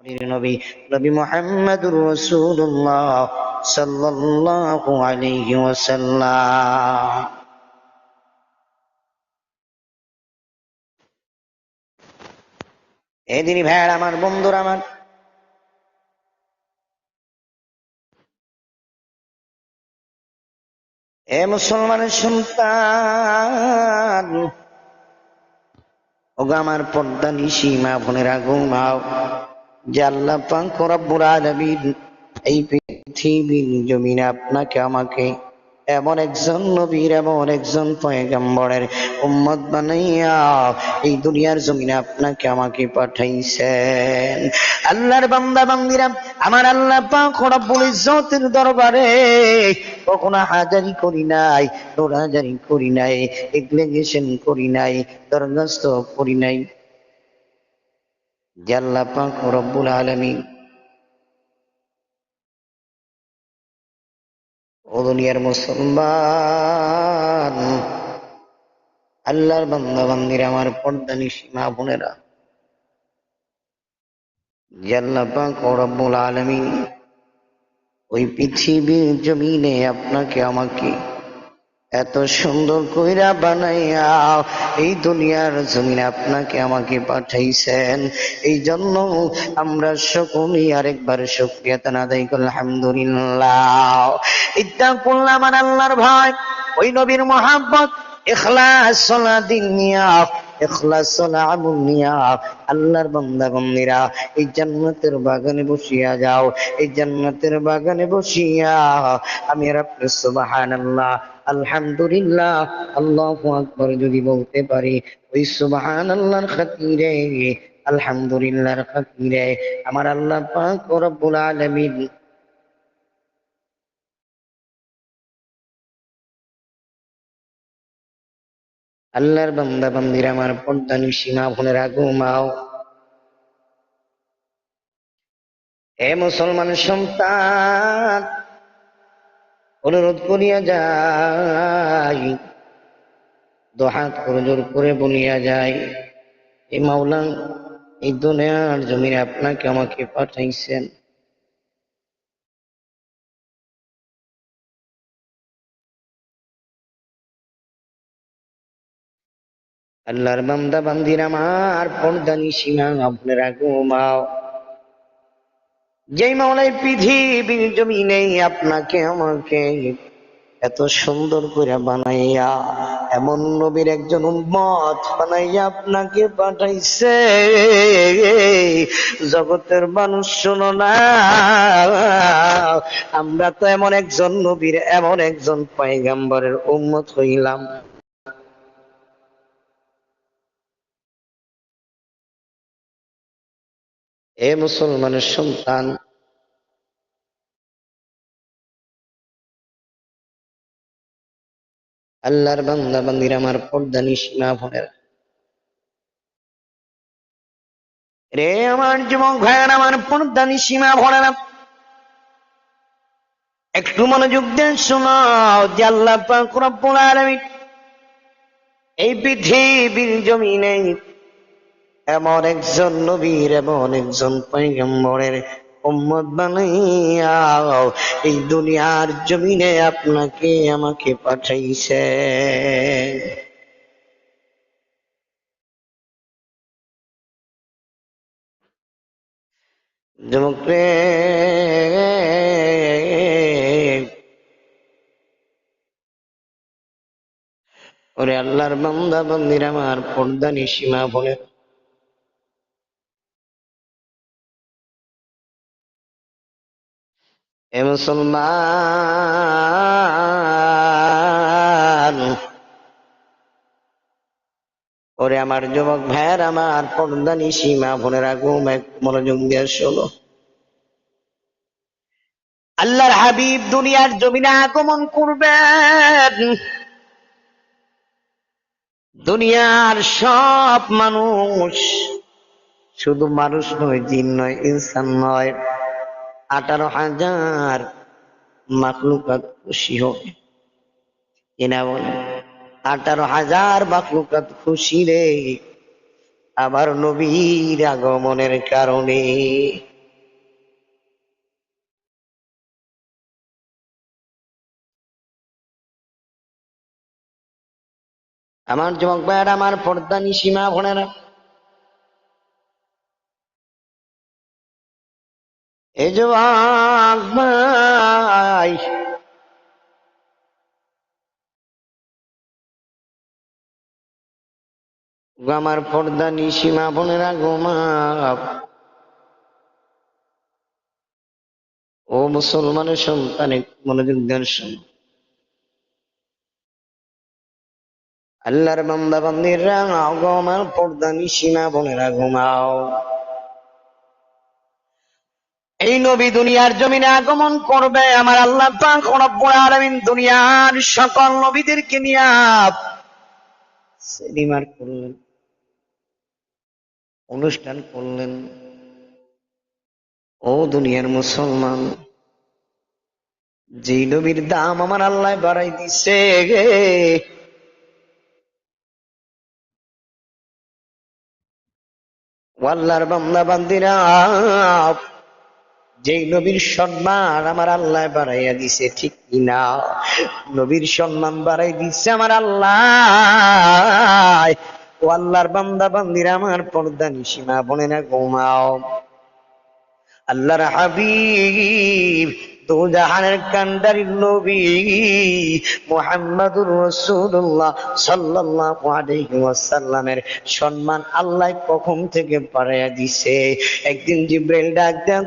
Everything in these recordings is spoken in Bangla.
নবী নবী মুহাম্মদুর রাসূলুল্লাহ সাল্লাল্লাহু আলাইহি ওয়াসাল্লাম। এই দিনই ভাইয়ার আমার, বন্ধুরা আমার, এ মুসলমানের সন্তান, ওগো আমার পর্দা নিশি মা বোনেরা, ঘুমাও। যে আল্লাহ পাক রব্বুল আলামিন এই পৃথিবীর জমিনে আপনাকে আমাকে এমন একজন নবীর, এমন একজন পয়গম্বরের উম্মত বানাইয়া এই দুনিয়ার জমিনে আপনাকে আমাকে পাঠাইছেন। আল্লাহর বান্দা বান্দিরা, আমার আল্লাহ পাক রব্বুল ইজ্জতের দরবারে কখনো হাজারি করি নাই, দৌড়াজারি করি নাই, এগ্রিগেশন করি নাই, দরখাস্ত করি নাই। যে আল্লাহ পাক রব্বুল আলামিন ও দুনিয়ার মুসলমান, আল্লাহর বান্দা বান্দিরা, আমার পর্দা নিশি মা বোনেরা, যে আল্লাহ পাক রব্বুল আলামিন ওই পৃথিবীর জমিনে আপনাকে আমাকে এত সুন্দর কইরা বানাইয়া এই দুনিয়ার জমিনে আপনাকে আমাকে পাঠাইছেন। এই জন্য আমরা সকলেই আরেকবার শুকরিয়া আদায় করি, আলহামদুলিল্লাহ। ইত্যা করলাম আমার আল্লাহর ভয়, ওই নবীর মহাব্বত, ইখলাস সালাদিন নিয়া, ইখলাস সালামুন নিয়া আল্লাহর বান্দা বান্দিরা এই জান্নাতের বাগানে বসিয়া যাও। এই জান্নাতের বাগানে বসিয়া আমি আর আপনি সুবহানাল্লাহ, আলহামদুলিল্লাহ, আল্লাহু আকবার যদি বলতে পারি, ওই সুবহানাল্লাহর খাতিরে, আলহামদুলিল্লাহর খাতিরে আমার আল্লাহ পাক রব্বুল আলামিন আল্লাহর বান্দা বান্দিরা, আমার পর্দা নিশি মা বোনেরা, ঘুমাও। হে মুসলমান সন্তান, অনুরোধ করিয়া যাই, দোহাত করে জোর করে বলিয়া যাই, এই মাওলা এই দুনিয়ার জমিনে আপনাকে আমাকে পাঠাইছেন। আল্লাহর বান্দা বান্দিরা, আমার পর্দা নিশি মা আপনারা ঘুমাও। যেই মাওলাই পৃথিবীর জমিনে আপনাকে আমাকে এত সুন্দর করে বানাইয়া এমন নবীর একজন উম্মত বানাইয়া আপনাকে পাঠাইছে, জগতের মানুষ শোনো না, আমরা তো এমন একজন নবীর, এমন একজন পয়গম্বরের উম্মত হইলাম। এ মুসলমানের সন্তান, আল্লাহর বান্দা বান্দির, আমার পর্দা নিশি মা বোনেরা, রে আমার যুবক ভাইয়ের, আমার পর্দা নিশি মা বোনেরা, একটু মনোযোগ দেন, শোনাও। যে আল্লাহ পাক রব্বুল আলামিন এই পৃথিবীর জমিনে এমন একজন নবীর, এমন একজন পয়গম্বরের উম্মত বানাইয়া এই দুনিয়ার জমিনে আপনাকে আমাকে পাঠাইছে। যুবক রে, ওরে আল্লাহর বান্দা বান্দির, আমার পর্দা নিশি মা বোনেরা, এ মুসলমান, ওরে আমার যুবক ভাইয়ের, আমার পর্দা নিশি মা বোনেরা, ঘুম এক মনোযোগ দিয়ে শোনো। আল্লাহর হাবিব দুনিয়ার জমিনে আগমন করবেন। দুনিয়ার সব মানুষ, শুধু মানুষ নয়, জিন নয়, ইনসান নয়, 18,000 মাখলুকাত খুশি হবে। এনা বলে 18,000 মাখলুকাত খুশি রে, আমার নবীর আগমনের কারণে। আমার যুবক ভাইয়েরা, আমার পর্দা নিশিমা বোনেরা, এই যুবক ভাই, আমার পর্দা নিশিমা বোনেরা, ও মুসলমানের সন্তান, একটু মনোযোগ দেন, শোনো। আল্লাহর বান্দা বান্দিরা, আমার পর্দা নিশিমা বোনেরা, ঘুমাও। এই নবী দুনিয়ার জমিনে আগমন করবে। আমার আল্লাহ পাক রব্বুল আলামিন দুনিয়ার সকল নবীদেরকে নিয়ে সেমিনার করলেন, অনুষ্ঠান করলেন। ও দুনিয়ার মুসলমান, যে নবীর দাম আমার আল্লাহ বাড়াই দিছে গে, আল্লাহর বান্দা বান্দিরা, যেই নবীর সম্মান আমার আল্লাহ বাড়াইয়া দিছে, ঠিক কিনা? নবীর সম্মান বাড়াই দিছে আমার আল্লাহ। ও আল্লাহর বান্দা বান্দিরা, আমার পর্দা নিশিমা বোনেরা, ঘুমাও। আল্লাহর হাবিব দু জাহানের কান্ডারি নবী মুহাম্মাদুর রাসূলুল্লাহ সাল্লাল্লাহু আলাইহি ওয়াসাল্লামের সম্মান আল্লাহ কখন থেকে বাড়াইয়া দিছে। একদিন জিবরাইল ডাক দেন,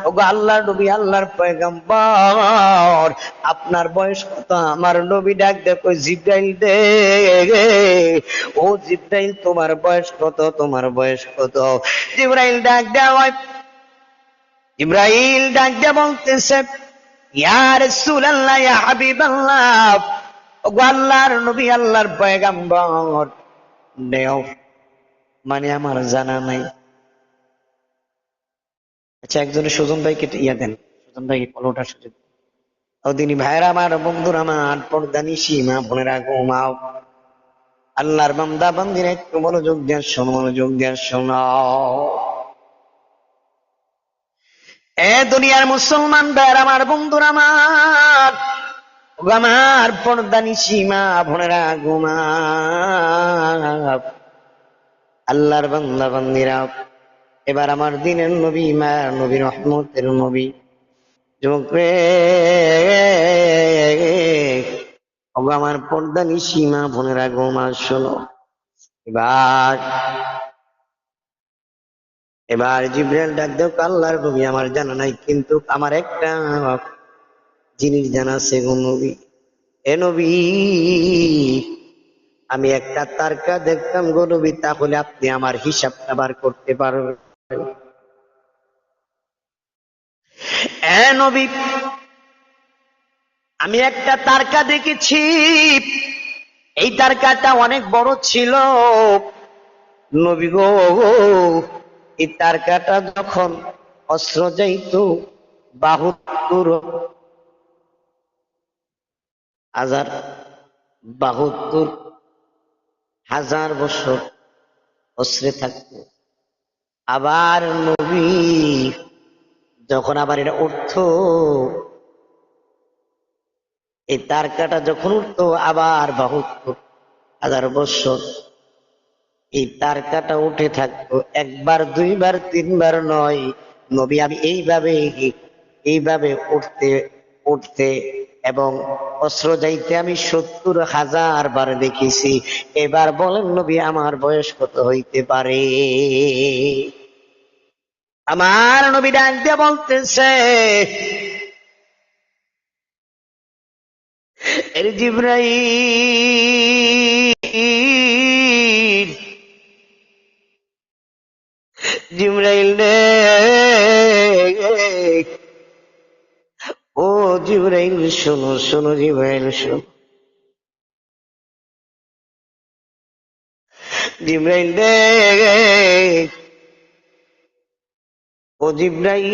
ওগো আল্লাহর নবী, আল্লাহর পয়গম্বর, আপনার বয়স কত? আমার নবী ডাক দেখো, জিবরাইল দে, ও জিবরাইল, তোমার বয়স কত? তোমার বয়স কত? জিবরাইল ডাক দেওয়া, ইব্রাহিম ডাক দিয়ে বলতেছে, ইয়া রাসূলুল্লাহ, ইয়া হাবিবাল্লাহ, ওগো আল্লাহর নবী, আল্লাহর পয়গম্বর, নেও। মানে আমার জানা নাই। আচ্ছা, একজনের সুজন ভাইকে ইয়া দেন, সুজন ভাইকে কলটা সুযোগ। ও দিনী ভাইরা আমার, বন্ধুরা আমার, পর্দা নিশিমা বোনেরা, ঘুমাও। আল্লাহর বান্দা বান্দিরা, একটু মনোযোগ দিয়ে শোনো, মনোযোগ দিয়ে শোনাও। এ দুনিয়ার মুসলমান ভাইরা আমার, বন্ধুরা আমার, আমার পর্দা নিশিমা বোনেরা, ঘুমাও। আল্লাহর বান্দা বান্দিরা, এবার আমার দিনের নবী, মায়ার নবী, রহমতের নবী, যুবক রে, আমার পর্দা নিশিমা বোনেরা, ঘুমা, শোনো। এবার এবার জিবরাইল ডাক দেও, আল্লাহর নবী, আমার জানা নাই, কিন্তু আমার একটা জিনিস জানা আছে গো নবী। এ নবী, আমি একটা তারকা দেখতাম গো নবী, তাহলে আপনি আমার হিসাবটা বার করতে পারবেন? এ নবী, আমি একটা তারকা দেখেছি, এই তারকাটা অনেক বড় ছিল নবী গো। এই তারকাটা যখন অস্ত্র যাইত 72,000 বছর অস্ত্রে থাকতো। আবার নবী যখন আবার এটা উঠতো, এই তারকাটা যখন উঠতো আবার 72,000 বছর এই তারকাটা উঠে থাকতো। একবার, দুইবার, তিনবার নয় নবী, আমি এইভাবে এইভাবে উঠতে উঠতে এবং অস্ত্র যাইতে আমি 70,000 বার দেখেছি। এবার বলেন নবী, আমার বয়স কত হইতে পারে? আমার নবী ডাক দিয়ে বলতেছে, এর জিবরাইল, জিবরাইল রে, ও জিবরাইল, শোনো শোনো, জিবরাইল শোনো, জিবরাইল রে, ও জিবরাইল,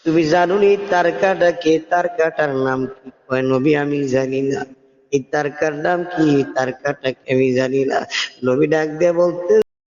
তুমি জানো নি তারকাটা কে? তারকাটার নাম কি? কয় নবী, আমি জানি না। এই তারকার নাম কি? তারকাটা আমি জানি না। নবী ডাক দিয়ে বলতে